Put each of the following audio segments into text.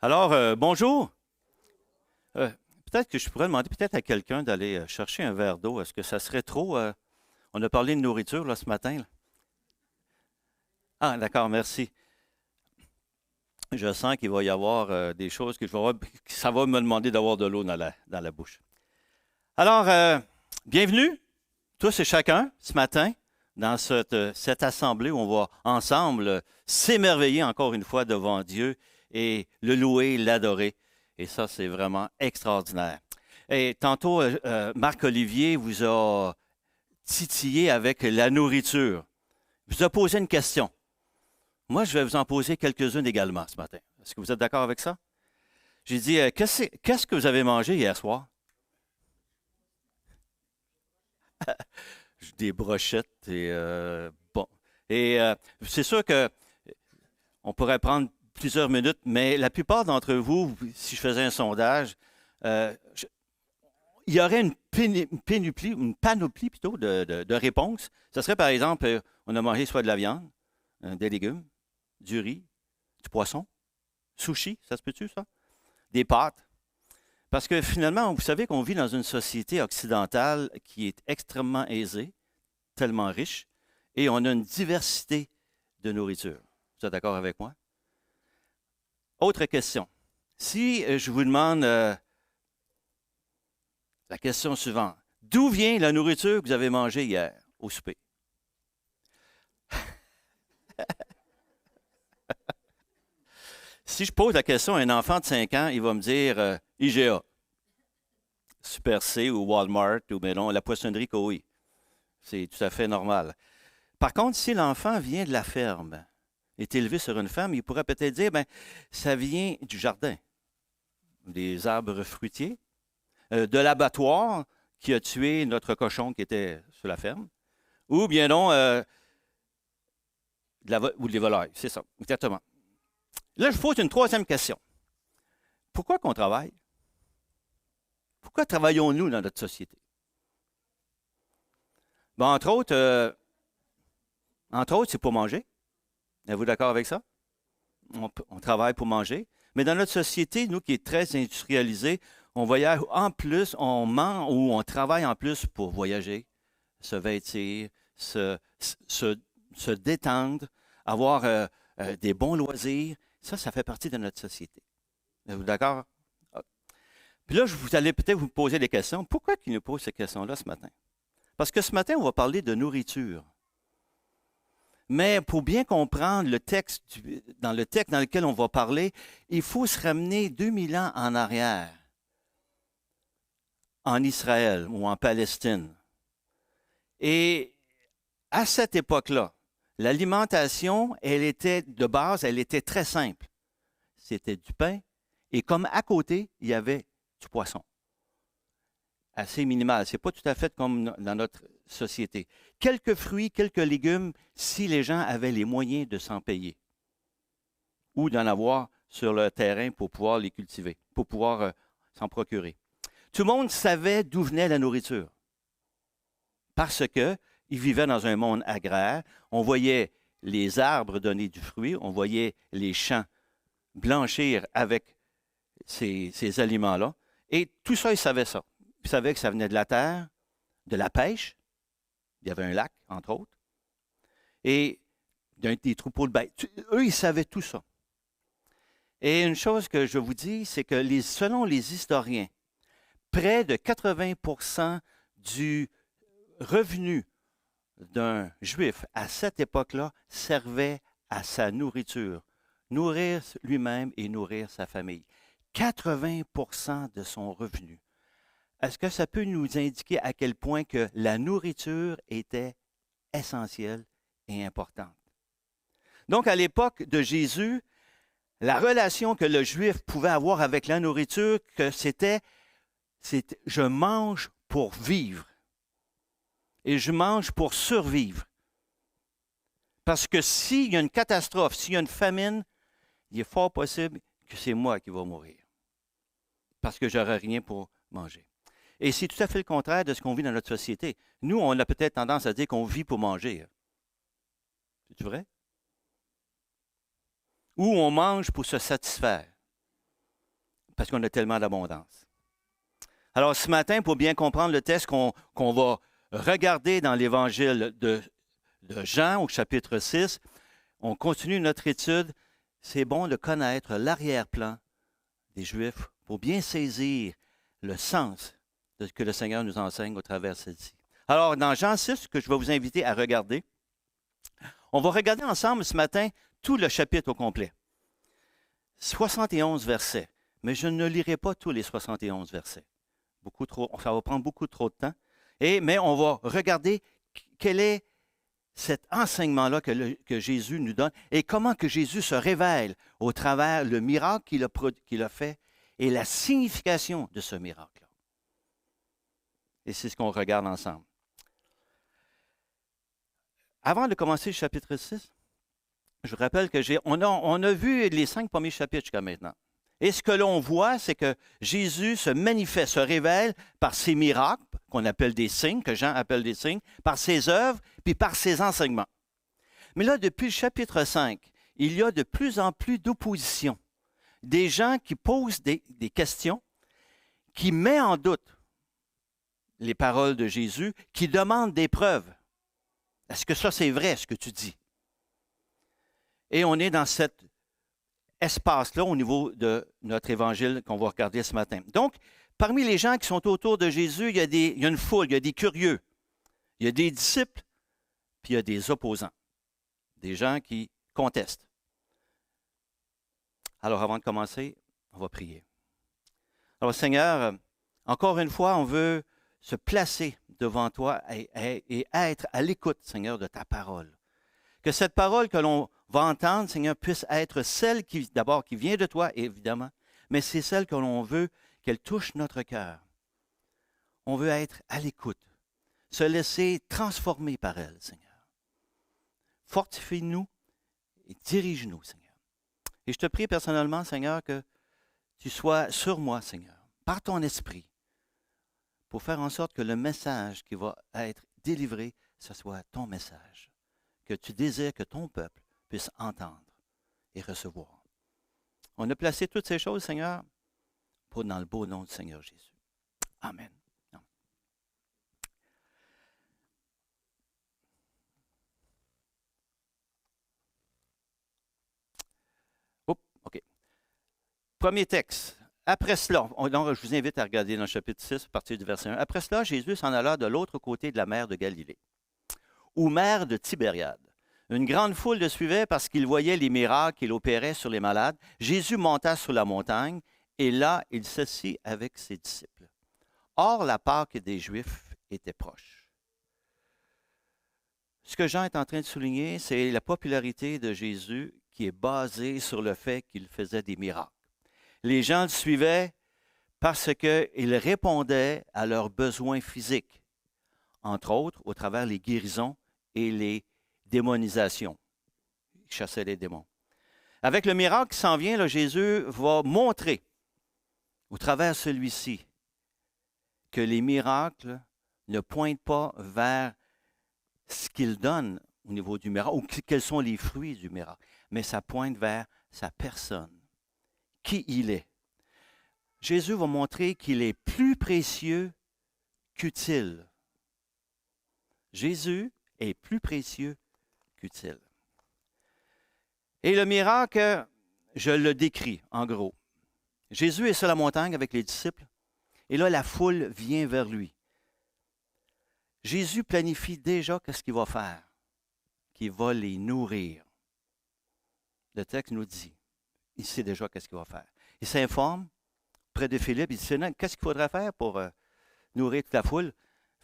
Alors, bonjour. Euh, Peut-être que je pourrais demander peut-être à quelqu'un d'aller chercher un verre d'eau. Est-ce que ça serait trop? On a parlé de nourriture là, ce matin, là. Ah, d'accord, merci. Je sens qu'il va y avoir des choses que je vais avoir, que ça va me demander d'avoir de l'eau dans la bouche. Alors, bienvenue, tous et chacun, ce matin, dans cette assemblée où on va ensemble s'émerveiller encore une fois devant Dieu et le louer, l'adorer. Et ça, c'est vraiment extraordinaire. Et tantôt, Marc-Olivier vous a titillé avec la nourriture. Il vous a posé une question. Moi, je vais vous en poser quelques-unes également ce matin. Est-ce que vous êtes d'accord avec ça? J'ai dit, qu'est-ce que vous avez mangé hier soir? Des brochettes et bon. Et c'est sûr que on pourrait prendre plusieurs minutes, mais la plupart d'entre vous, si je faisais un sondage, euh, je- il y aurait une panoplie plutôt de réponses. Ce serait par exemple, on a mangé soit de la viande, des légumes, du riz, du poisson, sushi, ça se peut-tu ça? Des pâtes. Parce que finalement, vous savez qu'on vit dans une société occidentale qui est extrêmement aisée, tellement riche, et on a une diversité de nourriture. Vous êtes d'accord avec moi? Autre question. Si je vous demande la question suivante, d'où vient la nourriture que vous avez mangée hier au souper? Si je pose la question à un enfant de 5 ans, il va me dire IGA, Super C ou Walmart ou mais non, la poissonnerie Coe. C'est tout à fait normal. Par contre, si l'enfant vient de la ferme, est élevé sur une ferme, il pourrait peut-être dire, ben, ça vient du jardin, des arbres fruitiers, de l'abattoir qui a tué notre cochon qui était sur la ferme, ou bien non, ou des volailles. C'est ça, exactement. Là, je pose une troisième question. Pourquoi qu'on travaille? Pourquoi travaillons-nous dans notre société? Ben, entre autres, c'est pour manger. Êtes-vous d'accord avec ça? On travaille pour manger. Mais dans notre société, nous qui est très industrialisée, on voyage en plus, on ment ou on travaille en plus pour voyager, se vêtir, se détendre, avoir des bons loisirs. Ça fait partie de notre société. Êtes-vous d'accord? Ah. Puis là, vous allez peut-être vous poser des questions. Pourquoi qu'il nous pose ces questions-là ce matin? Parce que ce matin, on va parler de nourriture. Mais pour bien comprendre dans le texte dans lequel on va parler, il faut se ramener 2000 ans en arrière, en Israël ou en Palestine. Et à cette époque-là, l'alimentation, elle était de base, elle était très simple. C'était du pain et comme à côté, il y avait du poisson. Assez minimal. C'est pas tout à fait comme dans notre société. Quelques fruits, quelques légumes, si les gens avaient les moyens de s'en payer ou d'en avoir sur le terrain pour pouvoir les cultiver, pour pouvoir s'en procurer. Tout le monde savait d'où venait la nourriture parce que ils vivaient dans un monde agraire. On voyait les arbres donner du fruit, on voyait les champs blanchir avec ces aliments-là. Et tout ça, ils savaient ça. Ils savaient que ça venait de la terre, de la pêche. Il y avait un lac, entre autres. Et des troupeaux de bêtes. Eux, ils savaient tout ça. Et une chose que je vous dis, c'est que selon les historiens, près de 80% du revenu d'un juif à cette époque-là servait à sa nourriture, nourrir lui-même et nourrir sa famille. 80% de son revenu. Est-ce que ça peut nous indiquer à quel point que la nourriture était essentielle et importante? Donc, à l'époque de Jésus, la relation que le juif pouvait avoir avec la nourriture, que c'était je mange pour vivre et je mange pour survivre. Parce que s'il y a une catastrophe, s'il y a une famine, il est fort possible que c'est moi qui vais mourir. Parce que je n'aurai rien pour manger. Et c'est tout à fait le contraire de ce qu'on vit dans notre société. Nous, on a peut-être tendance à dire qu'on vit pour manger. C'est vrai? Ou on mange pour se satisfaire. parce qu'on a tellement d'abondance. Alors ce matin, pour bien comprendre le texte qu'on va regarder dans l'Évangile de Jean au chapitre 6, on continue notre étude. C'est bon de connaître l'arrière-plan des Juifs pour bien saisir le sens de ce que le Seigneur nous enseigne au travers de celle-ci. Alors, dans Jean 6, que je vais vous inviter à regarder, on va regarder ensemble ce matin tout le chapitre au complet. 71 versets, mais je ne lirai pas tous les 71 versets. Beaucoup trop, ça va prendre beaucoup trop de temps. Mais on va regarder quel est cet enseignement-là que Jésus nous donne et comment que Jésus se révèle au travers le miracle qu'il a fait et la signification de ce miracle. Et c'est ce qu'on regarde ensemble. Avant de commencer le chapitre 6, je vous rappelle que on a vu les 5 premiers chapitres jusqu'à maintenant. Et ce que l'on voit, c'est que Jésus se manifeste, se révèle par ses miracles, qu'on appelle des signes, que Jean appelle des signes, par ses œuvres, puis par ses enseignements. Mais là, depuis le chapitre 5, il y a de plus en plus d'opposition. Des gens qui posent des questions, qui mettent en doute les paroles de Jésus, qui demandent des preuves. Est-ce que ça, c'est vrai, ce que tu dis? Et on est dans cet espace-là au niveau de notre évangile qu'on va regarder ce matin. Donc, parmi les gens qui sont autour de Jésus, il y a une foule, il y a des curieux, il y a des disciples, puis il y a des opposants, des gens qui contestent. Alors, avant de commencer, on va prier. Alors, Seigneur, encore une fois, on veut se placer devant toi et être à l'écoute, Seigneur, de ta parole. Que cette parole que l'on va entendre, Seigneur, puisse être celle qui vient de toi, évidemment, mais c'est celle que l'on veut qu'elle touche notre cœur. On veut être à l'écoute, se laisser transformer par elle, Seigneur. Fortifie-nous et dirige-nous, Seigneur. Et je te prie personnellement, Seigneur, que tu sois sur moi, Seigneur, par ton esprit, pour faire en sorte que le message qui va être délivré, ce soit ton message, que tu désires que ton peuple puisse entendre et recevoir. On a placé toutes ces choses, Seigneur, dans le beau nom du Seigneur Jésus. Amen. OK. Premier texte. Après cela, donc je vous invite à regarder dans le chapitre 6, à partir du verset 1. Après cela, Jésus s'en alla de l'autre côté de la mer de Galilée, ou mer de Tibériade. Une grande foule le suivait parce qu'il voyait les miracles qu'il opérait sur les malades. Jésus monta sur la montagne et là, il s'assit avec ses disciples. Or, la Pâque des Juifs était proche. Ce que Jean est en train de souligner, c'est la popularité de Jésus qui est basée sur le fait qu'il faisait des miracles. Les gens le suivaient parce qu'il répondait à leurs besoins physiques, entre autres au travers les guérisons et les démonisations. Il chassait les démons. Avec le miracle qui s'en vient, là, Jésus va montrer, au travers celui-ci, que les miracles ne pointent pas vers ce qu'il donne au niveau du miracle, ou quels sont les fruits du miracle, mais ça pointe vers sa personne, qui il est. Jésus va montrer qu'il est plus précieux qu'utile. Jésus est plus précieux qu'utile. Et le miracle, je le décris en gros. Jésus est sur la montagne avec les disciples, et là, la foule vient vers lui. Jésus planifie déjà qu'est-ce qu'il va faire, qu'il va les nourrir. Le texte nous dit, il sait déjà qu'est-ce qu'il va faire. Il s'informe près de Philippe, il dit, qu'est-ce qu'il faudrait faire pour nourrir toute la foule?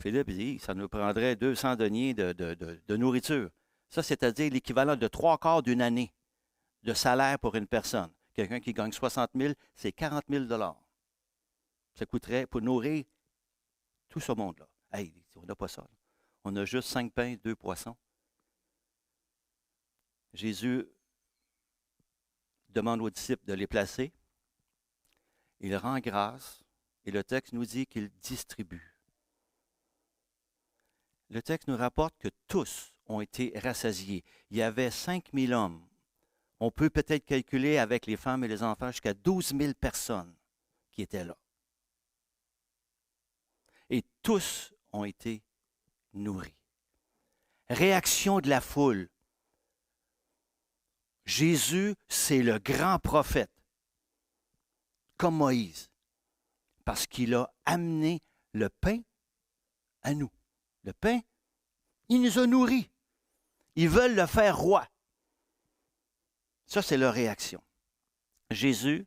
Philippe dit, ça nous prendrait 200 deniers de nourriture. Ça, c'est-à-dire l'équivalent de 3/4 d'une année de salaire pour une personne. Quelqu'un qui gagne 60 000, c'est 40 000 $. Ça coûterait pour nourrir tout ce monde-là. Hey, on n'a pas ça. On a juste 5 pains, 2 poissons. Jésus demande aux disciples de les placer. Il rend grâce et le texte nous dit qu'il distribue. Le texte nous rapporte que tous ont été rassasiés. Il y avait 5 000 hommes. On peut peut-être calculer avec les femmes et les enfants jusqu'à 12 000 personnes qui étaient là. Et tous ont été nourris. Réaction de la foule. Jésus, c'est le grand prophète, comme Moïse, parce qu'il a amené le pain à nous. Le pain, il nous a nourris. Ils veulent le faire roi. Ça, c'est leur réaction. Jésus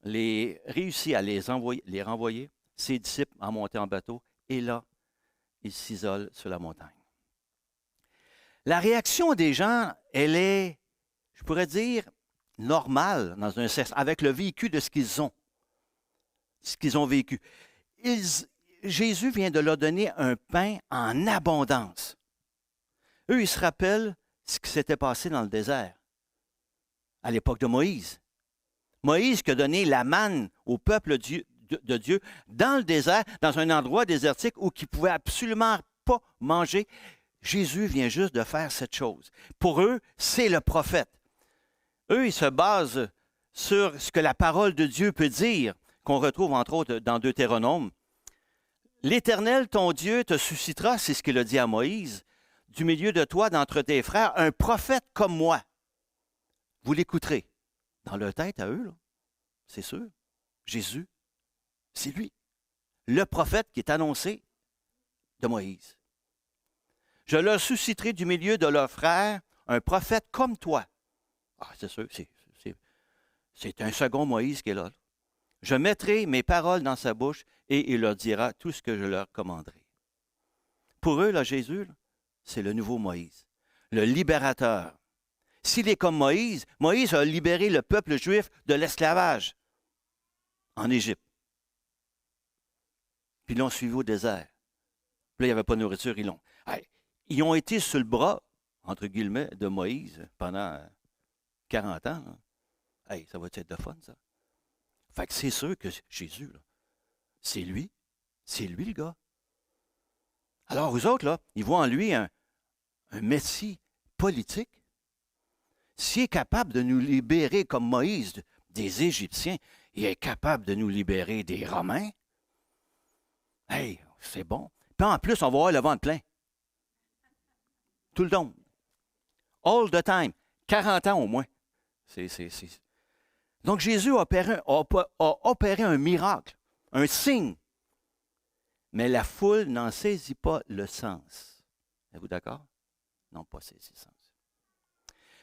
réussit à les renvoyer, ses disciples en monter en bateau, et là, il s'isole sur la montagne. La réaction des gens, elle est, je pourrais dire, normale dans un sens, avec le vécu de ce qu'ils ont vécu. Jésus vient de leur donner un pain en abondance. Eux, ils se rappellent ce qui s'était passé dans le désert, à l'époque de Moïse. Moïse qui a donné la manne au peuple de Dieu dans le désert, dans un endroit désertique où ils ne pouvaient absolument pas manger. Jésus vient juste de faire cette chose. Pour eux, c'est le prophète. Eux, ils se basent sur ce que la parole de Dieu peut dire, qu'on retrouve entre autres dans Deutéronome. L'Éternel, ton Dieu, te suscitera, c'est ce qu'il a dit à Moïse, du milieu de toi, d'entre tes frères, un prophète comme moi. Vous l'écouterez. Dans leur tête à eux, là, c'est sûr. Jésus, c'est lui. Le prophète qui est annoncé de Moïse. Je leur susciterai du milieu de leurs frères un prophète comme toi. Ah, c'est sûr, c'est un second Moïse qui est là. Je mettrai mes paroles dans sa bouche et il leur dira tout ce que je leur commanderai. Pour eux, là, Jésus, là, c'est le nouveau Moïse, le libérateur. S'il est comme Moïse, Moïse a libéré le peuple juif de l'esclavage en Égypte. Puis ils l'ont suivi au désert. Puis là, il n'y avait pas de nourriture, ils ont été sur le bras, entre guillemets, de Moïse pendant 40 ans. Là. Ça va être de fun, ça. Fait que c'est sûr que Jésus, là, c'est lui le gars. Alors, vous autres, là, ils voient en lui un messie politique. S'il est capable de nous libérer comme Moïse des Égyptiens, il est capable de nous libérer des Romains. Hey, c'est bon. Puis en plus, on va avoir le ventre plein. Tout le temps. All the time. 40 ans au moins. Donc Jésus a opéré un miracle, un signe. Mais la foule n'en saisit pas le sens. Êtes-vous d'accord? Non, pas saisi le sens.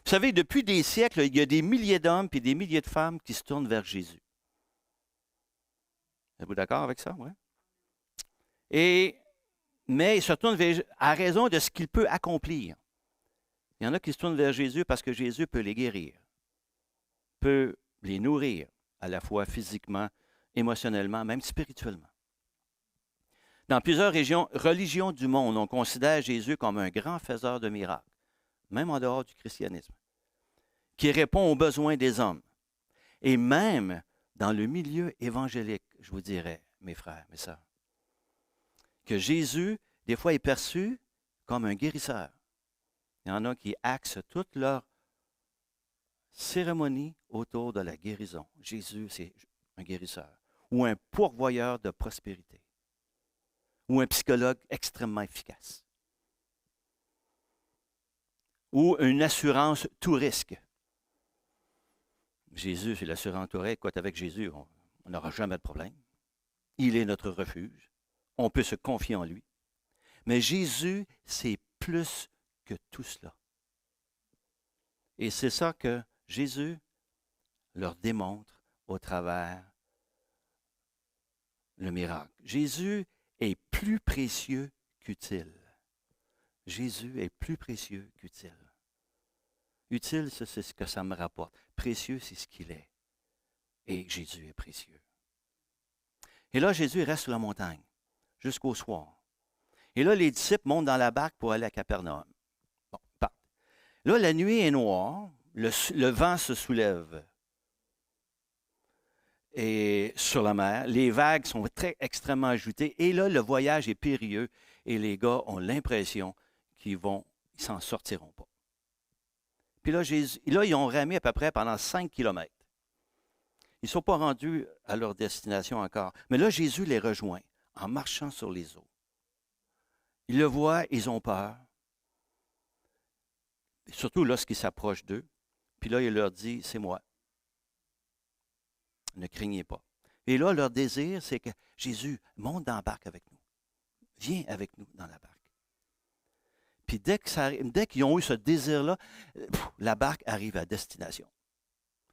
Vous savez, depuis des siècles, il y a des milliers d'hommes et des milliers de femmes qui se tournent vers Jésus. Êtes-vous d'accord avec ça? Oui. Mais ils se tournent à raison de ce qu'il peut accomplir. Il y en a qui se tournent vers Jésus parce que Jésus peut les guérir, peut les nourrir, à la fois physiquement, émotionnellement, même spirituellement. Dans plusieurs religions du monde, on considère Jésus comme un grand faiseur de miracles, même en dehors du christianisme, qui répond aux besoins des hommes. Et même dans le milieu évangélique, je vous dirais, mes frères, mes sœurs, que Jésus, des fois, est perçu comme un guérisseur. Il y en a qui axent toute leur cérémonie autour de la guérison. Jésus, c'est un guérisseur ou un pourvoyeur de prospérité ou un psychologue extrêmement efficace ou une assurance tout risque. Jésus, c'est l'assurance tout risque. Avec Jésus, on n'aura jamais de problème. Il est notre refuge. On peut se confier en lui. Mais Jésus, c'est plus que tout cela. Et c'est ça que Jésus leur démontre au travers le miracle. Jésus est plus précieux qu'utile. Jésus est plus précieux qu'utile. Utile, c'est ce que ça me rapporte. Précieux, c'est ce qu'il est. Et Jésus est précieux. Et là, Jésus reste sur la montagne jusqu'au soir. Et là, les disciples montent dans la barque pour aller à Capernaum. Bon, ils partent. Là, la nuit est noire, le vent se soulève. Et sur la mer, les vagues sont extrêmement ajoutées. Et là, le voyage est périlleux et les gars ont l'impression qu'ils s'en sortiront pas. Puis là, ils ont ramé à peu près pendant 5 kilomètres. Ils ne sont pas rendus à leur destination encore. Mais là, Jésus les rejoint en marchant sur les eaux. Ils le voient, ils ont peur. Surtout lorsqu'il s'approche d'eux. Puis là, il leur dit, c'est moi. Ne craignez pas. Et là, leur désir, c'est que Jésus monte dans la barque avec nous. Viens avec nous dans la barque. Puis dès qu'ils ont eu ce désir-là, la barque arrive à destination.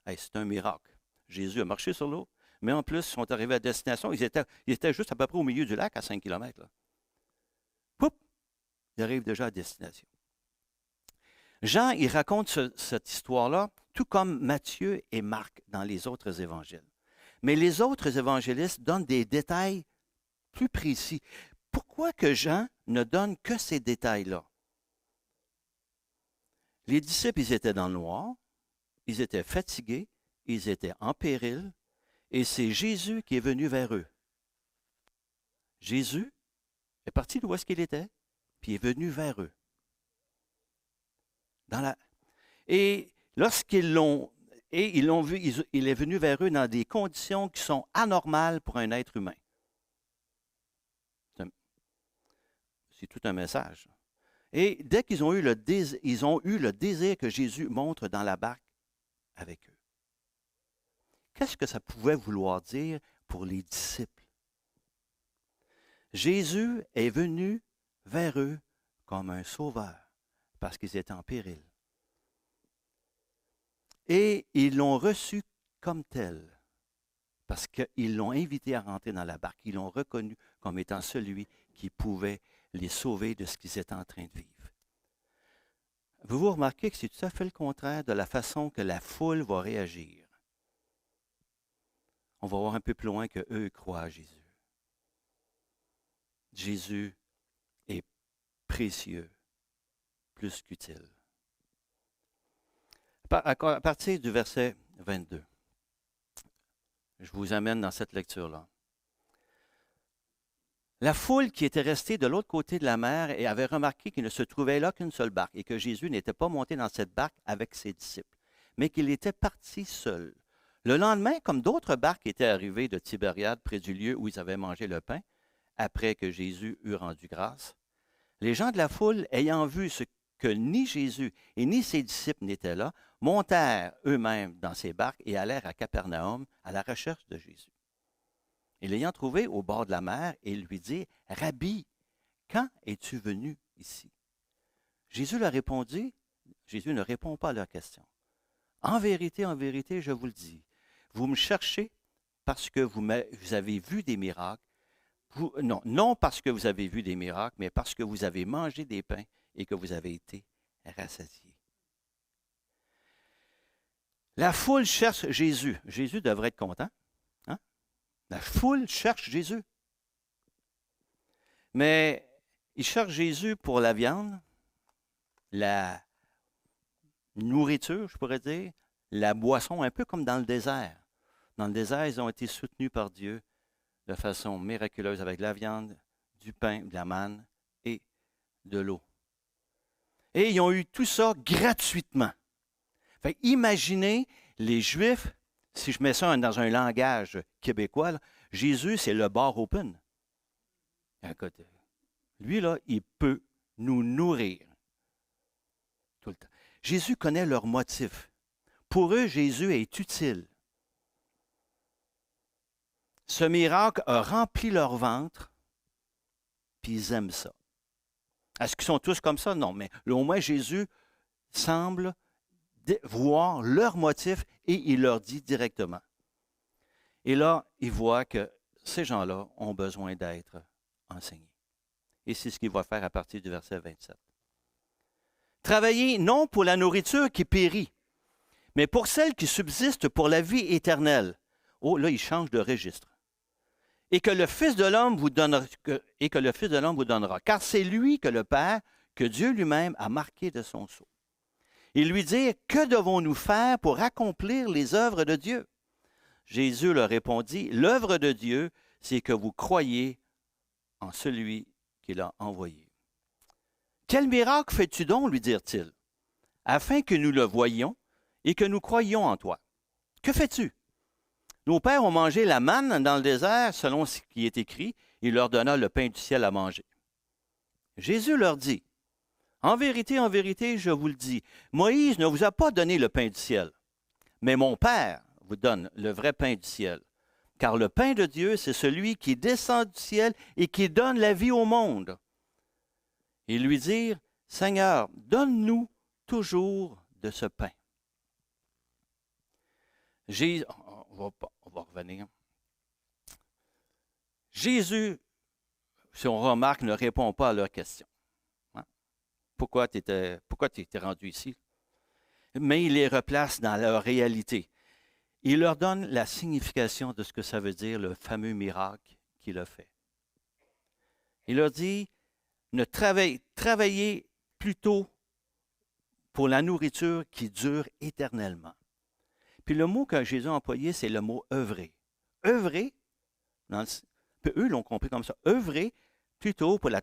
Hey, c'est un miracle. Jésus a marché sur l'eau, mais en plus, ils sont arrivés à destination. Ils étaient juste à peu près au milieu du lac, à 5 km. Là. Poup! Ils arrivent déjà à destination. Jean, il raconte cette histoire-là, tout comme Matthieu et Marc dans les autres évangiles. Mais les autres évangélistes donnent des détails plus précis. Pourquoi que Jean ne donne que ces détails-là? Les disciples, ils étaient dans le noir, ils étaient fatigués, ils étaient en péril, et c'est Jésus qui est venu vers eux. Jésus est parti d'où est-ce qu'il était, puis est venu vers eux. Et lorsqu'ils l'ont vu, il est venu vers eux dans des conditions qui sont anormales pour un être humain. C'est tout un message. Et dès qu'ils ont eu le désir que Jésus montre dans la barque avec eux. Qu'est-ce que ça pouvait vouloir dire pour les disciples? Jésus est venu vers eux comme un sauveur parce qu'ils étaient en péril. Et ils l'ont reçu comme tel parce qu'ils l'ont invité à rentrer dans la barque. Ils l'ont reconnu comme étant celui qui pouvait les sauver de ce qu'ils étaient en train de vivre. Vous remarquez que c'est tout à fait le contraire de la façon que la foule va réagir. On va voir un peu plus loin qu'eux croient à Jésus. Jésus est précieux, plus qu'utile. À partir du verset 22, je vous amène dans cette lecture-là. La foule qui était restée de l'autre côté de la mer et avait remarqué qu'il ne se trouvait là qu'une seule barque et que Jésus n'était pas monté dans cette barque avec ses disciples, mais qu'il était parti seul. Le lendemain, comme d'autres barques étaient arrivées de Tibériade près du lieu où ils avaient mangé le pain, après que Jésus eut rendu grâce, les gens de la foule, ayant vu ce que ni Jésus et ni ses disciples n'étaient là, montèrent eux-mêmes dans ces barques et allèrent à Capernaum à la recherche de Jésus. Et l'ayant trouvé au bord de la mer, ils lui dirent, « Rabbi, quand es-tu venu ici? » Jésus leur répondit, Jésus ne répond pas à leur question. « En vérité, je vous le dis, vous me cherchez parce que vous avez vu des miracles. Non parce que vous avez vu des miracles, mais parce que vous avez mangé des pains et que vous avez été rassasiés. » La foule cherche Jésus. Jésus devrait être content. Hein? La foule cherche Jésus. Mais il cherche Jésus pour la viande, la nourriture, je pourrais dire, la boisson, un peu comme dans le désert. Dans le désert, ils ont été soutenus par Dieu de façon miraculeuse avec la viande, du pain, de la manne et de l'eau. Et ils ont eu tout ça gratuitement. Fait, imaginez les Juifs, si je mets ça dans un langage québécois, là, Jésus, c'est le bar open. Écoute, lui, là, il peut nous nourrir tout le temps. Jésus connaît leurs motifs. Pour eux, Jésus est utile. Ce miracle a rempli leur ventre, puis ils aiment ça. Est-ce qu'ils sont tous comme ça? Non, mais au moins Jésus semble voir leurs motifs et il leur dit directement. Et là, il voit que ces gens-là ont besoin d'être enseignés. Et c'est ce qu'il va faire à partir du verset 27. Travaillez non pour la nourriture qui périt, mais pour celle qui subsiste pour la vie éternelle. Oh, là, il change de registre. Et que le Fils de l'homme vous donnera, car c'est lui que le Père, que Dieu lui-même a marqué de son sceau. Il lui dit, que devons-nous faire pour accomplir les œuvres de Dieu? Jésus leur répondit, l'œuvre de Dieu, c'est que vous croyez en celui qu'il a envoyé. Quel miracle fais-tu donc, lui dirent-ils, afin que nous le voyions et que nous croyions en toi? Que fais-tu? Nos pères ont mangé la manne dans le désert, selon ce qui est écrit. Il leur donna le pain du ciel à manger. Jésus leur dit, en vérité, je vous le dis, Moïse ne vous a pas donné le pain du ciel, mais mon Père vous donne le vrai pain du ciel. Car le pain de Dieu, c'est celui qui descend du ciel et qui donne la vie au monde. Et lui dire, Seigneur, donne-nous toujours de ce pain. On va revenir. Jésus, si on remarque, ne répond pas à leurs questions. Hein? Pourquoi tu étais rendu ici? Mais il les replace dans leur réalité. Il leur donne la signification de ce que ça veut dire, le fameux miracle qu'il a fait. Il leur dit, travaillez plutôt pour la nourriture qui dure éternellement. Puis le mot que Jésus a employé, c'est le mot œuvrer. Œuvrer, eux l'ont compris comme ça, œuvrer plutôt pour la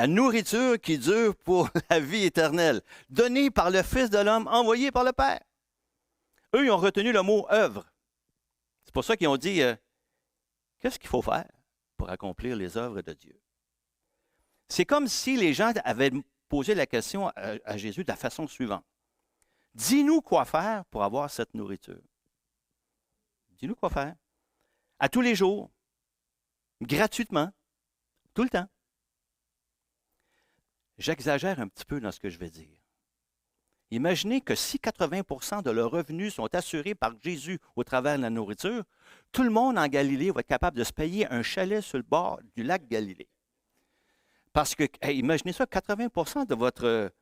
nourriture qui dure pour la vie éternelle, donnée par le Fils de l'homme, envoyé par le Père. Eux, ils ont retenu le mot œuvre. C'est pour ça qu'ils ont dit, qu'est-ce qu'il faut faire pour accomplir les œuvres de Dieu? C'est comme si les gens avaient posé la question à Jésus de la façon suivante. Dis-nous quoi faire pour avoir cette nourriture. Dis-nous quoi faire. À tous les jours, gratuitement, tout le temps. J'exagère un petit peu dans ce que je vais dire. Imaginez que si 80% de leurs revenus sont assurés par Jésus au travers de la nourriture, tout le monde en Galilée va être capable de se payer un chalet sur le bord du lac Galilée. Parce que, imaginez ça, 80% de votre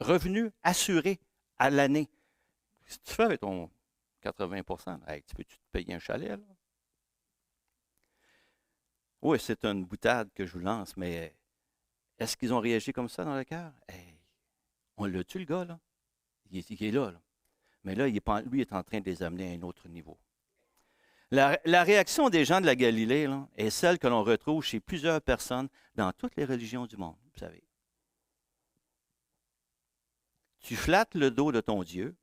revenu assuré à l'année. Qu'est-ce que tu fais avec ton 80%? Tu peux-tu te payer un chalet, là? Oui, c'est une boutade que je vous lance, mais est-ce qu'ils ont réagi comme ça dans le cœur? On l'a tué, le gars, là. Il est là, là. Mais là, lui est en train de les amener à un autre niveau. La réaction des gens de la Galilée là, est celle que l'on retrouve chez plusieurs personnes dans toutes les religions du monde, vous savez. Tu flattes le dos de ton Dieu,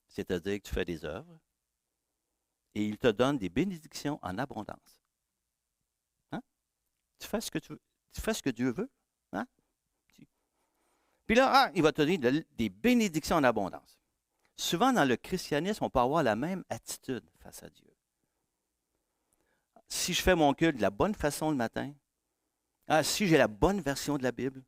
c'est-à-dire que tu fais des œuvres, et il te donne des bénédictions en abondance. Hein? Tu fais ce que Dieu veut. Hein? Puis là, il va te donner des bénédictions en abondance. Souvent, dans le christianisme, on peut avoir la même attitude face à Dieu. Si je fais mon culte de la bonne façon le matin, si j'ai la bonne version de la Bible,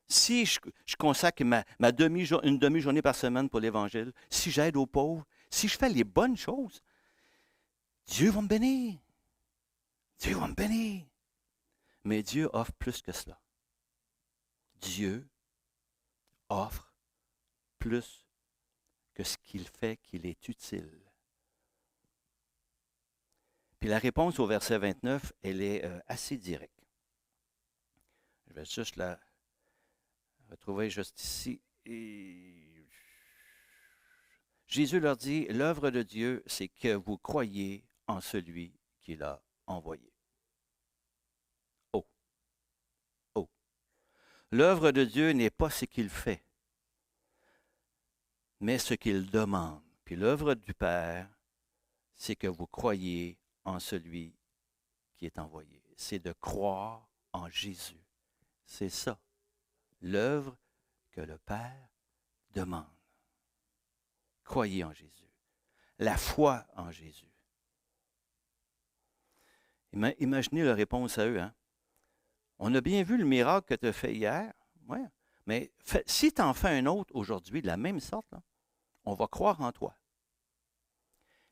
si je consacre une demi-journée par semaine pour l'Évangile, si j'aide aux pauvres, si je fais les bonnes choses, Dieu va me bénir. Dieu va me bénir. Mais Dieu offre plus que cela. Dieu offre plus que ce qu'il fait qu'il est utile. Puis la réponse au verset 29, elle est assez directe. Je vais juste la retrouver juste ici. Et Jésus leur dit, l'œuvre de Dieu, c'est que vous croyez en celui qui l'a envoyé. Oh! Oh! L'œuvre de Dieu n'est pas ce qu'il fait, mais ce qu'il demande. Puis l'œuvre du Père, c'est que vous croyez en celui qui est envoyé. C'est de croire en Jésus. C'est ça, l'œuvre que le Père demande. Croyez en Jésus. La foi en Jésus. Imaginez la réponse à eux. Hein? On a bien vu le miracle que tu as fait hier. Ouais. Mais si tu en fais un autre aujourd'hui de la même sorte, là, on va croire en toi.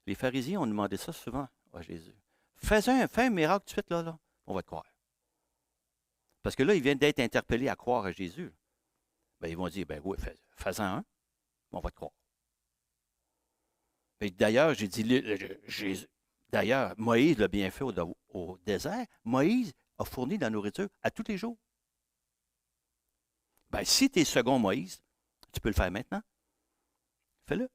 Les pharisiens ont demandé ça souvent à Jésus. Fais un miracle tout de suite, là, on va te croire. Parce que là, ils viennent d'être interpellés à croire à Jésus. Ben, ils vont dire, ben oui, fais-en un, on va te croire. D'ailleurs, j'ai dit, d'ailleurs, Moïse l'a bien fait au désert. Moïse a fourni de la nourriture à tous les jours. Ben, si tu es second Moïse, tu peux le faire maintenant. Fais-le.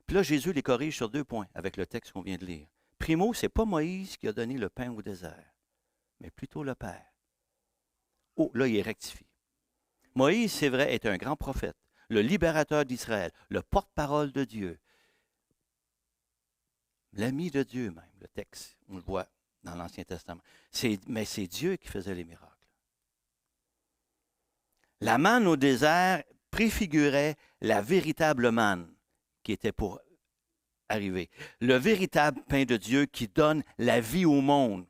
Puis là, Jésus les corrige sur 2 points avec le texte qu'on vient de lire. Primo, ce n'est pas Moïse qui a donné le pain au désert, mais plutôt le Père. Oh, là, il rectifie. Moïse, c'est vrai, est un grand prophète, le libérateur d'Israël, le porte-parole de Dieu. L'ami de Dieu même, le texte, on le voit dans l'Ancien Testament. Mais c'est Dieu qui faisait les miracles. La manne au désert préfigurait la véritable manne qui était pour arriver. Le véritable pain de Dieu qui donne la vie au monde.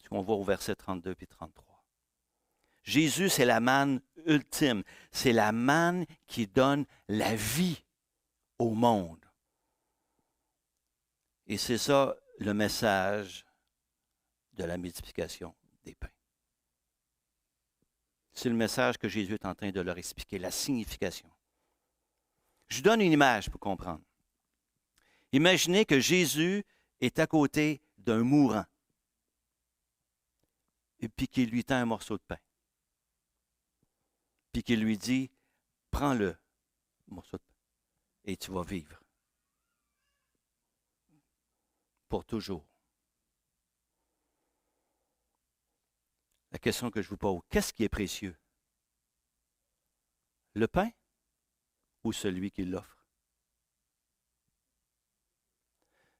Ce qu'on voit au verset 32 et 33. Jésus, c'est la manne ultime. C'est la manne qui donne la vie au monde. Et c'est ça le message de la multiplication des pains. C'est le message que Jésus est en train de leur expliquer, la signification. Je vous donne une image pour comprendre. Imaginez que Jésus est à côté d'un mourant et puis qu'il lui tend un morceau de pain. Puis qu'il lui dit, prends-le, morceau de pain, et tu vas vivre. Pour toujours. La question que je vous pose, qu'est-ce qui est précieux? Le pain ou celui qui l'offre?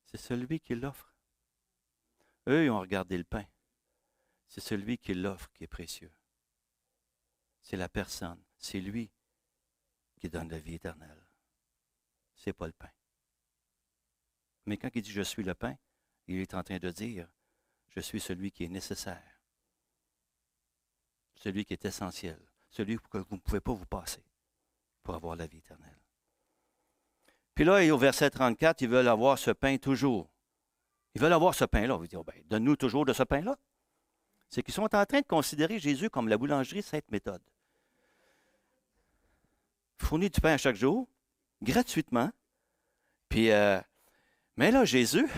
C'est celui qui l'offre. Eux, ils ont regardé le pain. C'est celui qui l'offre qui est précieux. C'est la personne. C'est lui qui donne la vie éternelle. Ce n'est pas le pain. Mais quand il dit « je suis le pain », il est en train de dire « je suis celui qui est nécessaire, celui qui est essentiel, celui que vous ne pouvez pas vous passer pour avoir la vie éternelle. » Puis là, au verset 34, ils veulent avoir ce pain toujours. Ils veulent avoir ce pain-là. On va dire, ben, donne-nous toujours de ce pain-là. C'est qu'ils sont en train de considérer Jésus comme la boulangerie Sainte-Méthode. Fournit du pain à chaque jour, gratuitement. Puis, mais là, Jésus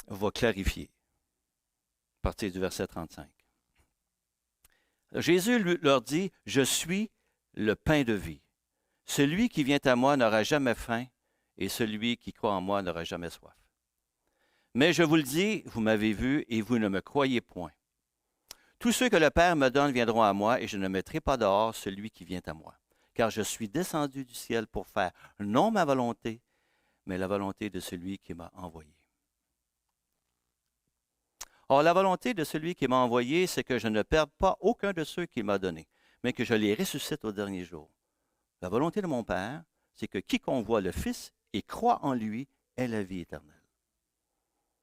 va clarifier, à partir du verset 35. Jésus leur dit, « Je suis le pain de vie. Celui qui vient à moi n'aura jamais faim, et celui qui croit en moi n'aura jamais soif. Mais je vous le dis, vous m'avez vu, et vous ne me croyez point. Tous ceux que le Père me donne viendront à moi, et je ne mettrai pas dehors celui qui vient à moi. Car je suis descendu du ciel pour faire non ma volonté, mais la volonté de celui qui m'a envoyé. » Or, la volonté de celui qui m'a envoyé, c'est que je ne perde pas aucun de ceux qu'il m'a donnés, mais que je les ressuscite au dernier jour. La volonté de mon Père, c'est que quiconque voit le Fils et croit en lui ait la vie éternelle.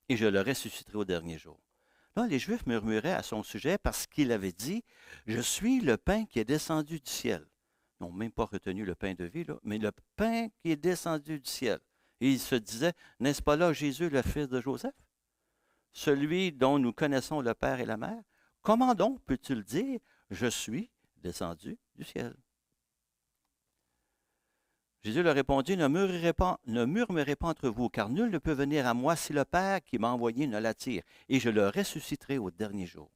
Et je le ressusciterai au dernier jour. Là, les Juifs murmuraient à son sujet parce qu'il avait dit, « Je suis le pain qui est descendu du ciel. » Ils n'ont même pas retenu le pain de vie, là, mais le pain qui est descendu du ciel. Et ils se disaient, « N'est-ce pas là Jésus, le fils de Joseph? Celui dont nous connaissons le Père et la Mère? Comment donc peut-il dire, « Je suis descendu du ciel » ? Jésus leur répondit, ne murmurez pas entre vous, car nul ne peut venir à moi si le Père qui m'a envoyé ne l'attire, et je le ressusciterai au dernier jour.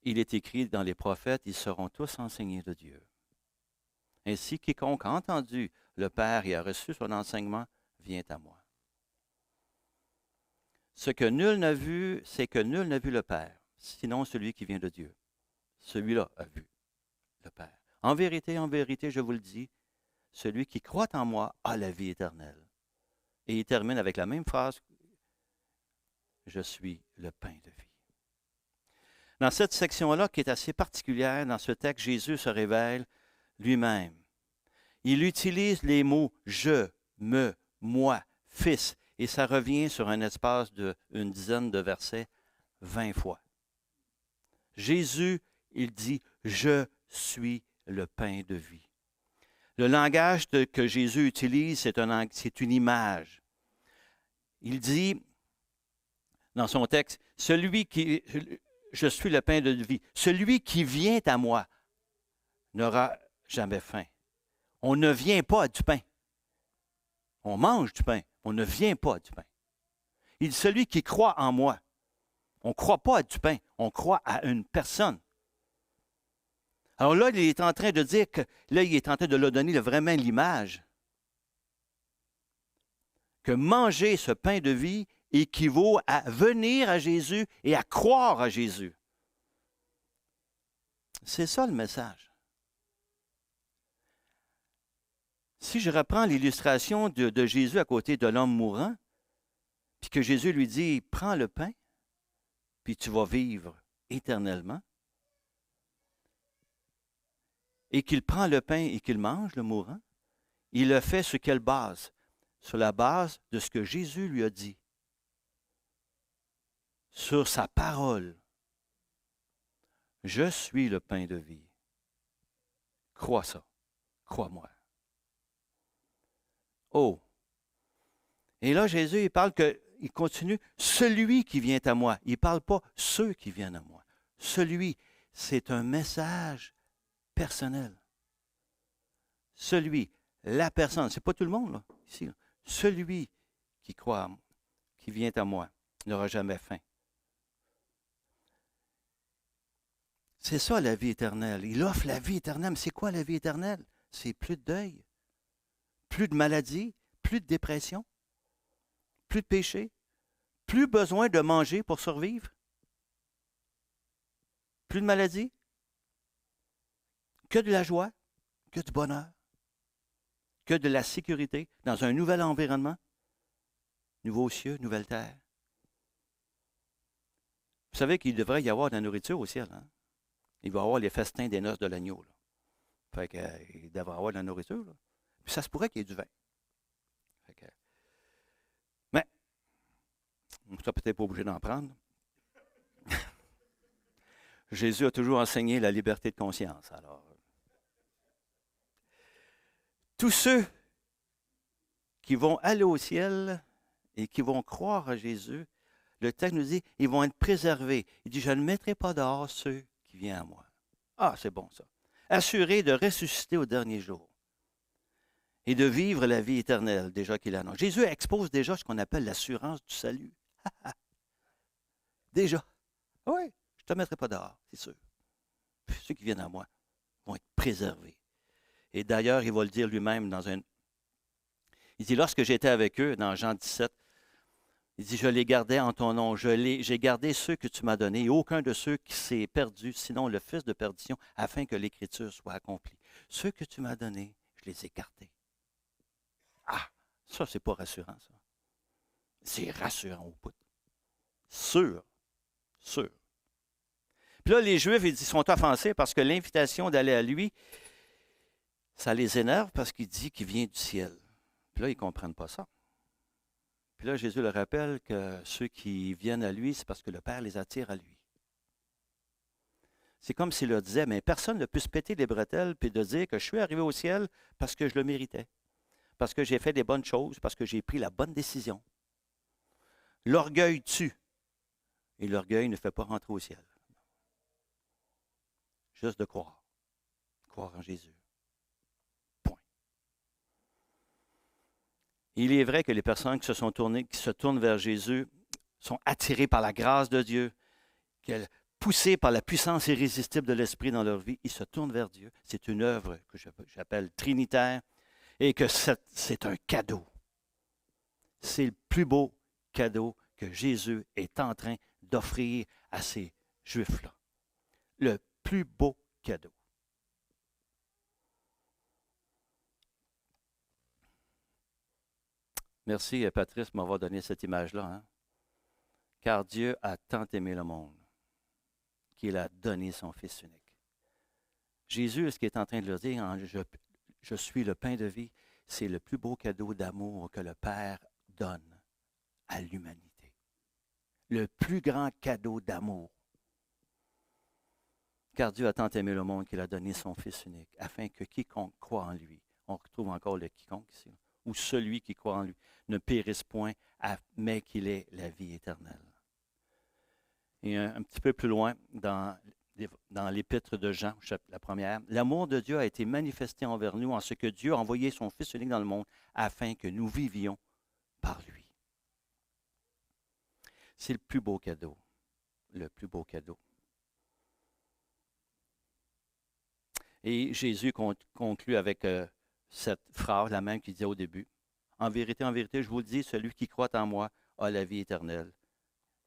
Il est écrit dans les prophètes, ils seront tous enseignés de Dieu. Ainsi, quiconque a entendu le Père et a reçu son enseignement, vient à moi. Ce que nul n'a vu, c'est que nul n'a vu le Père, sinon celui qui vient de Dieu. Celui-là a vu le Père. En vérité, je vous le dis, celui qui croit en moi a la vie éternelle. Et il termine avec la même phrase, je suis le pain de vie. Dans cette section-là, qui est assez particulière, dans ce texte, Jésus se révèle lui-même. Il utilise les mots je, me, moi, fils, et ça revient sur un espace d'une dizaine de versets, 20 fois. Jésus, il dit, je suis le pain de vie. Le langage que Jésus utilise, c'est une image. Il dit, dans son texte, je suis le pain de vie. Celui qui vient à moi n'aura jamais faim. On ne vient pas à du pain. On mange du pain. On ne vient pas à du pain. Il dit, celui qui croit en moi. On ne croit pas à du pain. On croit à une personne. Alors là, il est en train de dire que, là, il est en train de leur donner vraiment l'image que manger ce pain de vie équivaut à venir à Jésus et à croire à Jésus. C'est ça le message. Si je reprends l'illustration de Jésus à côté de l'homme mourant, puis que Jésus lui dit, prends le pain, puis tu vas vivre éternellement, et qu'il prend le pain et qu'il mange, le mourant, il le fait sur quelle base? Sur la base de ce que Jésus lui a dit, sur sa parole. Je suis le pain de vie. Crois ça. Crois-moi. Oh! Et là, Jésus, il continue, celui qui vient à moi. Il ne parle pas ceux qui viennent à moi. Celui, c'est un message personnel. Celui, la personne, c'est pas tout le monde, là, ici. Là. Celui qui croit à moi, qui vient à moi, n'aura jamais faim. C'est ça la vie éternelle. Il offre la vie éternelle. Mais c'est quoi la vie éternelle? C'est plus de deuil, plus de maladie, plus de dépression, plus de péché, plus besoin de manger pour survivre, plus de maladie, que de la joie, que du bonheur, que de la sécurité dans un nouvel environnement, nouveaux cieux, nouvelle terre. Vous savez qu'il devrait y avoir de la nourriture au ciel. Hein? Il va y avoir les festins des noces de l'agneau. Là. Fait que, il devrait y avoir de la nourriture. Là. Puis ça se pourrait qu'il y ait du vin. Fait que, mais, on ne sera peut-être pas obligé d'en prendre. Jésus a toujours enseigné la liberté de conscience. Alors, tous ceux qui vont aller au ciel et qui vont croire à Jésus, le texte nous dit, ils vont être préservés. Il dit, je ne mettrai pas dehors ceux qui viennent à moi. Ah, c'est bon ça. Assurés de ressusciter au dernier jour et de vivre la vie éternelle déjà qu'il annonce. Jésus expose déjà ce qu'on appelle l'assurance du salut. Déjà. Oui, je ne te mettrai pas dehors, c'est sûr. Puis ceux qui viennent à moi vont être préservés. Et d'ailleurs, il va le dire lui-même dans un... Il dit, lorsque j'étais avec eux, dans Jean 17, il dit, je les gardais en ton nom, j'ai gardé ceux que tu m'as donnés, et aucun de ceux qui s'est perdu, sinon le fils de perdition, afin que l'Écriture soit accomplie. Ceux que tu m'as donnés, je les ai gardés. Ah, ça, c'est pas rassurant, ça. C'est rassurant au bout. Sûr, sûr. Puis là, les Juifs, ils sont offensés parce que l'invitation d'aller à lui, ça les énerve parce qu'il dit qu'il vient du ciel. Puis là, ils ne comprennent pas ça. Puis là, Jésus leur rappelle que ceux qui viennent à lui, c'est parce que le Père les attire à lui. C'est comme s'il leur disait, mais personne ne peut se péter les bretelles puis de dire que je suis arrivé au ciel parce que je le méritais, parce que j'ai fait des bonnes choses, parce que j'ai pris la bonne décision. L'orgueil tue, et l'orgueil ne fait pas rentrer au ciel. Juste de croire en Jésus. Point. Il est vrai que les personnes qui se tournent vers Jésus, sont attirées par la grâce de Dieu, poussées par la puissance irrésistible de l'Esprit dans leur vie, ils se tournent vers Dieu. C'est une œuvre que j'appelle trinitaire et que c'est un cadeau. C'est le plus beau cadeau que Jésus est en train d'offrir à ces Juifs-là. Le plus beau cadeau. Merci, Patrice, de m'avoir donné cette image-là. Hein? Car Dieu a tant aimé le monde qu'il a donné son Fils unique. Jésus, ce qu'il est en train de leur dire, hein, je suis le pain de vie, c'est le plus beau cadeau d'amour que le Père donne à l'humanité. Le plus grand cadeau d'amour. Car Dieu a tant aimé le monde qu'il a donné son Fils unique, afin que quiconque croit en lui, on retrouve encore le quiconque ici, ou celui qui croit en lui, ne périsse point, mais qu'il ait la vie éternelle. Et un petit peu plus loin, dans l'épître de Jean, la première, l'amour de Dieu a été manifesté envers nous en ce que Dieu a envoyé son Fils unique dans le monde afin que nous vivions par lui. C'est le plus beau cadeau. Le plus beau cadeau. Et Jésus conclut avec cette phrase, la même qu'il disait au début. En vérité, je vous le dis, celui qui croit en moi a la vie éternelle.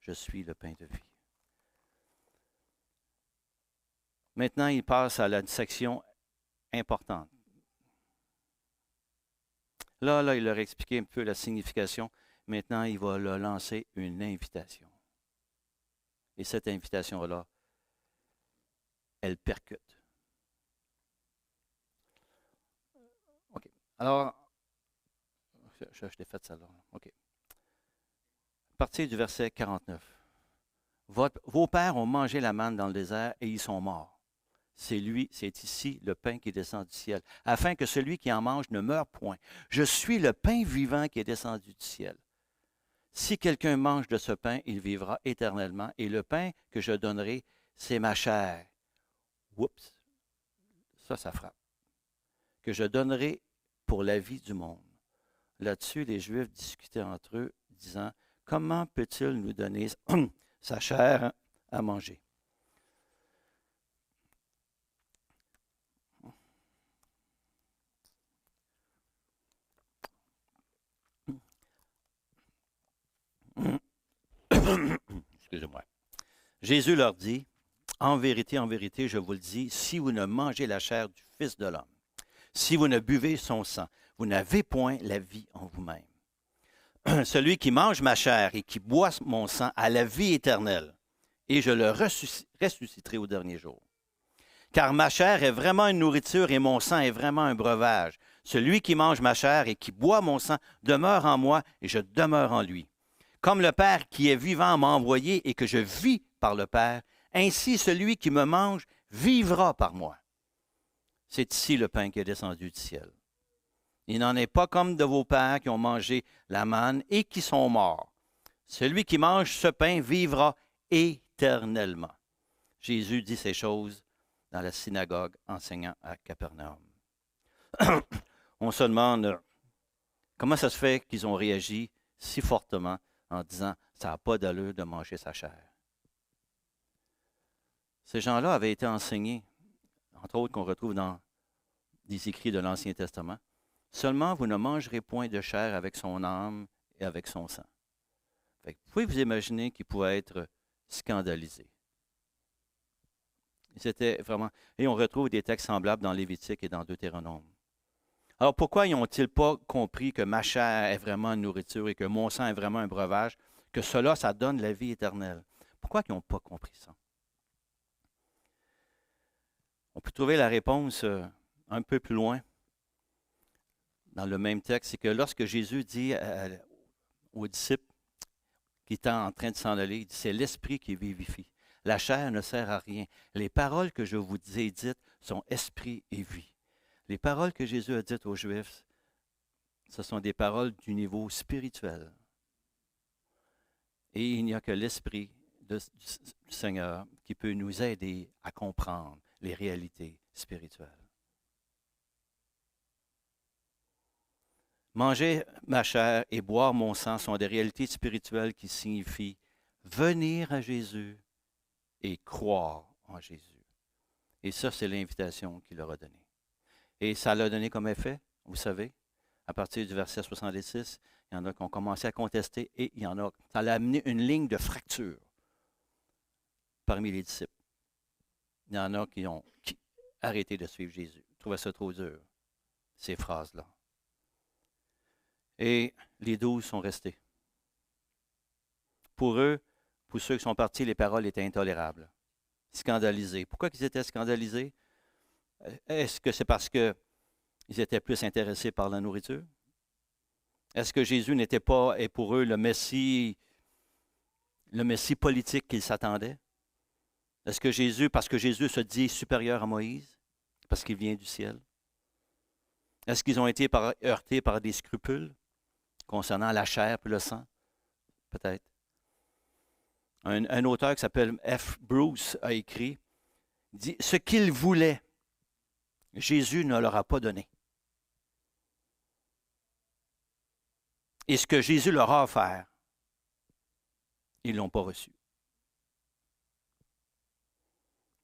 Je suis le pain de vie. Maintenant, il passe à la section importante. Là, il leur a expliqué un peu la signification. Maintenant, il va leur lancer une invitation. Et cette invitation-là, elle percute. OK. Alors, je l'ai fait ça là. OK. À partir du verset 49. Vos pères ont mangé la manne dans le désert et ils sont morts. C'est ici le pain qui descend du ciel, afin que celui qui en mange ne meure point. Je suis le pain vivant qui est descendu du ciel. Si quelqu'un mange de ce pain, il vivra éternellement, et le pain que je donnerai, c'est ma chair. Oups, ça frappe. Que je donnerai pour la vie du monde. Là-dessus, les Juifs discutaient entre eux, disant, comment peut-il nous donner sa chair à manger? Excusez-moi. Jésus leur dit, en vérité, je vous le dis, si vous ne mangez la chair du Fils de l'homme, si vous ne buvez son sang, vous n'avez point la vie en vous-même. Celui qui mange ma chair et qui boit mon sang a la vie éternelle, et je le ressusciterai au dernier jour. Car ma chair est vraiment une nourriture et mon sang est vraiment un breuvage. Celui qui mange ma chair et qui boit mon sang demeure en moi et je demeure en lui. Comme le Père qui est vivant m'a envoyé et que je vis par le Père, ainsi celui qui me mange vivra par moi. C'est ici le pain qui est descendu du ciel. Il n'en est pas comme de vos pères qui ont mangé la manne et qui sont morts. Celui qui mange ce pain vivra éternellement. Jésus dit ces choses dans la synagogue enseignant à Capernaum. On se demande comment ça se fait qu'ils ont réagi si fortement en disant « ça n'a pas d'allure de manger sa chair ». Ces gens-là avaient été enseignés, entre autres qu'on retrouve dans des écrits de l'Ancien Testament. Seulement, vous ne mangerez point de chair avec son âme et avec son sang. Fait que vous pouvez vous imaginer qu'ils pouvaient être scandalisés. C'était vraiment. Et on retrouve des textes semblables dans Lévitique et dans Deutéronome. Alors pourquoi n'ont-ils pas compris que ma chair est vraiment une nourriture et que mon sang est vraiment un breuvage, que cela, ça donne la vie éternelle? Pourquoi ils n'ont pas compris ça? On peut trouver la réponse un peu plus loin dans le même texte, c'est que lorsque Jésus dit aux disciples qui étaient en train de s'en aller, il dit, c'est l'esprit qui vivifie. La chair ne sert à rien. Les paroles que je vous ai dites sont esprit et vie. Les paroles que Jésus a dites aux Juifs, ce sont des paroles du niveau spirituel. Et il n'y a que l'esprit du Seigneur qui peut nous aider à comprendre les réalités spirituelles. Manger ma chair et boire mon sang sont des réalités spirituelles qui signifient venir à Jésus et croire en Jésus. Et ça, c'est l'invitation qu'il leur a donnée. Et ça l'a donné comme effet, vous savez, à partir du verset 66, il y en a qui ont commencé à contester et il y en a, ça a amené une ligne de fracture parmi les disciples. Il y en a qui ont arrêté de suivre Jésus, ils trouvaient ça trop dur, ces phrases-là. Et les 12 sont restés. Pour eux, pour ceux qui sont partis, les paroles étaient intolérables, scandalisés. Pourquoi ils étaient scandalisés? Est-ce que c'est parce qu'ils étaient plus intéressés par la nourriture? Est-ce que Jésus n'était pas, et pour eux, le Messie politique qu'ils s'attendaient? Est-ce que Jésus, parce que Jésus se dit supérieur à Moïse, parce qu'il vient du ciel? Est-ce qu'ils ont été heurtés par des scrupules concernant la chair et le sang? Peut-être. Un auteur qui s'appelle F. Bruce a écrit, dit, ce qu'ils voulaient, Jésus ne leur a pas donné. Et ce que Jésus leur a offert, ils ne l'ont pas reçu.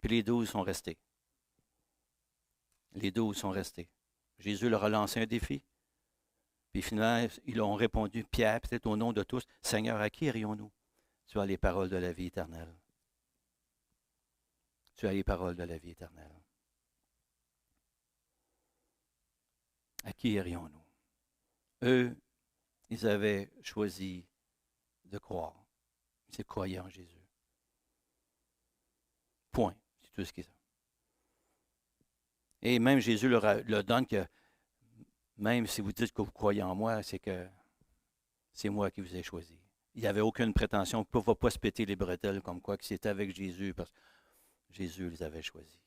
Puis les 12 sont restés. Les 12 sont restés. Jésus leur a lancé un défi. Puis finalement, ils ont répondu, Pierre, peut-être au nom de tous, Seigneur, à qui irions-nous? Tu as les paroles de la vie éternelle. Tu as les paroles de la vie éternelle. À qui irions-nous? Eux, ils avaient choisi de croire. Ils croyaient en Jésus. Point. C'est tout ce qu'ils ont. Et même Jésus leur donne que même si vous dites que vous croyez en moi, c'est que c'est moi qui vous ai choisi. Il n'y avait aucune prétention. On ne pouvait pas se péter les bretelles comme quoi que c'était avec Jésus parce que Jésus les avait choisis.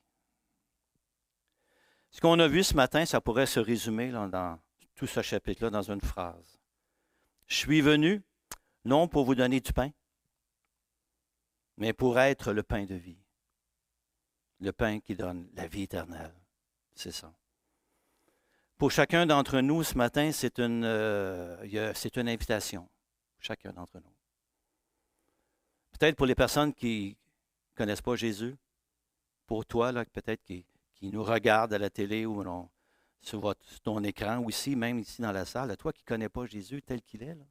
Ce qu'on a vu ce matin, ça pourrait se résumer là, dans tout ce chapitre-là dans une phrase. Je suis venu, non pour vous donner du pain, mais pour être le pain de vie. Le pain qui donne la vie éternelle. C'est ça. Pour chacun d'entre nous, ce matin, c'est une invitation. Chacun d'entre nous. Peut-être pour les personnes qui ne connaissent pas Jésus, pour toi, là, peut-être qui nous regardent à la télé ou sur ton écran, ou ici, même ici dans la salle, toi qui ne connais pas Jésus tel qu'il est, là.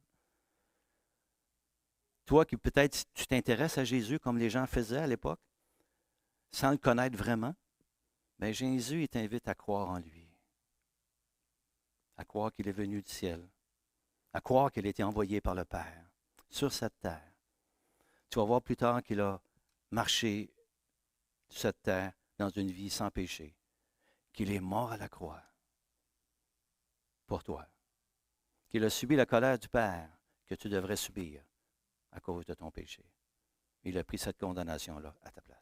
Toi qui peut-être tu t'intéresses à Jésus comme les gens faisaient à l'époque, sans le connaître vraiment, bien Jésus, il t'invite à croire en lui, à croire qu'il est venu du ciel, à croire qu'il a été envoyé par le Père sur cette terre. Tu vas voir plus tard qu'il a marché sur cette terre dans une vie sans péché, qu'il est mort à la croix pour toi, qu'il a subi la colère du Père que tu devrais subir à cause de ton péché. Il a pris cette condamnation-là à ta place.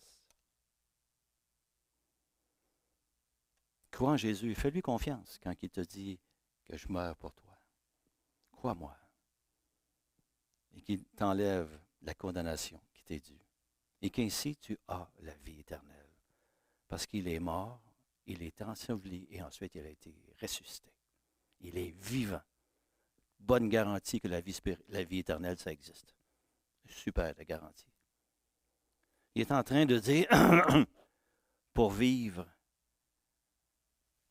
Crois en Jésus, fais-lui confiance quand il te dit que je meurs pour toi. Crois-moi. Et qu'il t'enlève la condamnation qui t'est due. Et qu'ainsi tu as la vie éternelle. Parce qu'il est mort, il est enseveli et ensuite il a été ressuscité. Il est vivant. Bonne garantie que la vie éternelle, ça existe. Super, la garantie. Il est en train de dire, pour vivre,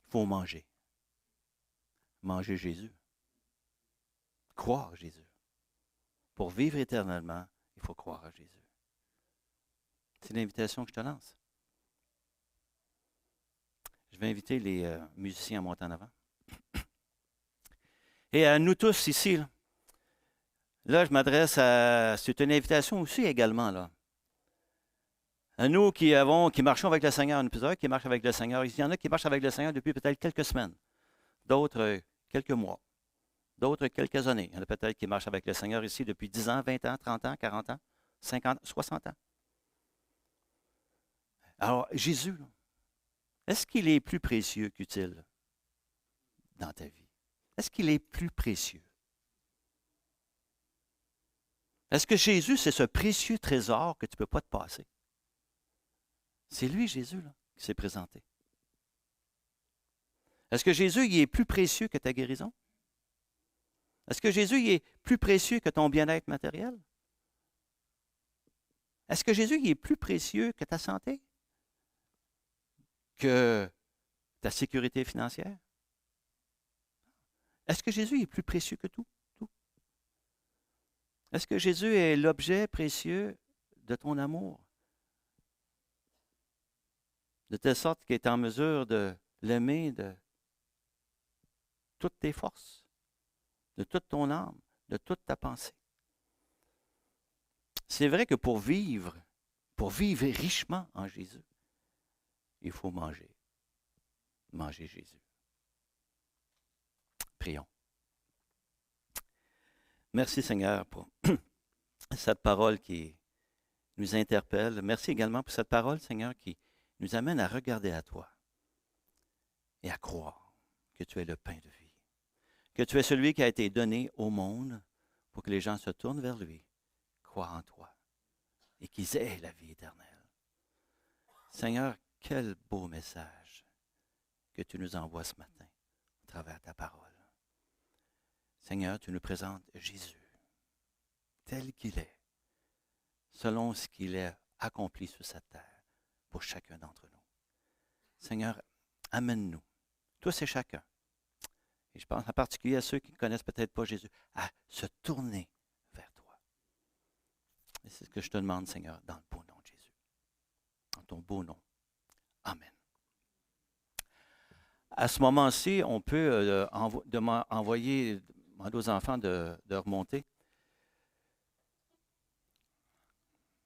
il faut manger. Manger Jésus. Croire Jésus. Pour vivre éternellement, il faut croire à Jésus. C'est l'invitation que je te lance. Je vais inviter les musiciens à monter en avant. Et à nous tous ici, là je m'adresse à... C'est une invitation aussi également, là. À nous qui marchons avec le Seigneur, il y en a plusieurs qui marchent avec le Seigneur. Il y en a qui marchent avec le Seigneur depuis peut-être quelques semaines, d'autres quelques mois, d'autres quelques années. Il y en a peut-être qui marchent avec le Seigneur ici depuis 10 ans, 20 ans, 30 ans, 40 ans, 50, 60 ans. Alors, Jésus, là, est-ce qu'il est plus précieux qu'utile dans ta vie? Est-ce qu'il est plus précieux? Est-ce que Jésus, c'est ce précieux trésor que tu ne peux pas te passer? C'est lui, Jésus, là, qui s'est présenté. Est-ce que Jésus il est plus précieux que ta guérison? Est-ce que Jésus il est plus précieux que ton bien-être matériel? Est-ce que Jésus il est plus précieux que ta santé? Que ta sécurité financière? Est-ce que Jésus est plus précieux que tout? Est-ce que Jésus est l'objet précieux de ton amour? De telle sorte qu'il est en mesure de l'aimer de toutes tes forces, de toute ton âme, de toute ta pensée. C'est vrai que pour vivre richement en Jésus, il faut manger. Manger Jésus. Prions. Merci Seigneur pour cette parole qui nous interpelle. Merci également pour cette parole, Seigneur, qui nous amène à regarder à toi et à croire que tu es le pain de vie, que tu es celui qui a été donné au monde pour que les gens se tournent vers lui, croient en toi et qu'ils aient la vie éternelle. Seigneur, quel beau message que tu nous envoies ce matin à travers ta parole. Seigneur, tu nous présentes Jésus tel qu'il est, selon ce qu'il a accompli sur cette terre pour chacun d'entre nous. Seigneur, amène-nous, tous et chacun, et je pense en particulier à ceux qui ne connaissent peut-être pas Jésus, à se tourner vers toi. Et c'est ce que je te demande, Seigneur, dans le beau nom de Jésus. Dans ton beau nom. Amen. À ce moment-ci, on peut envoyer demandez aux enfants de remonter.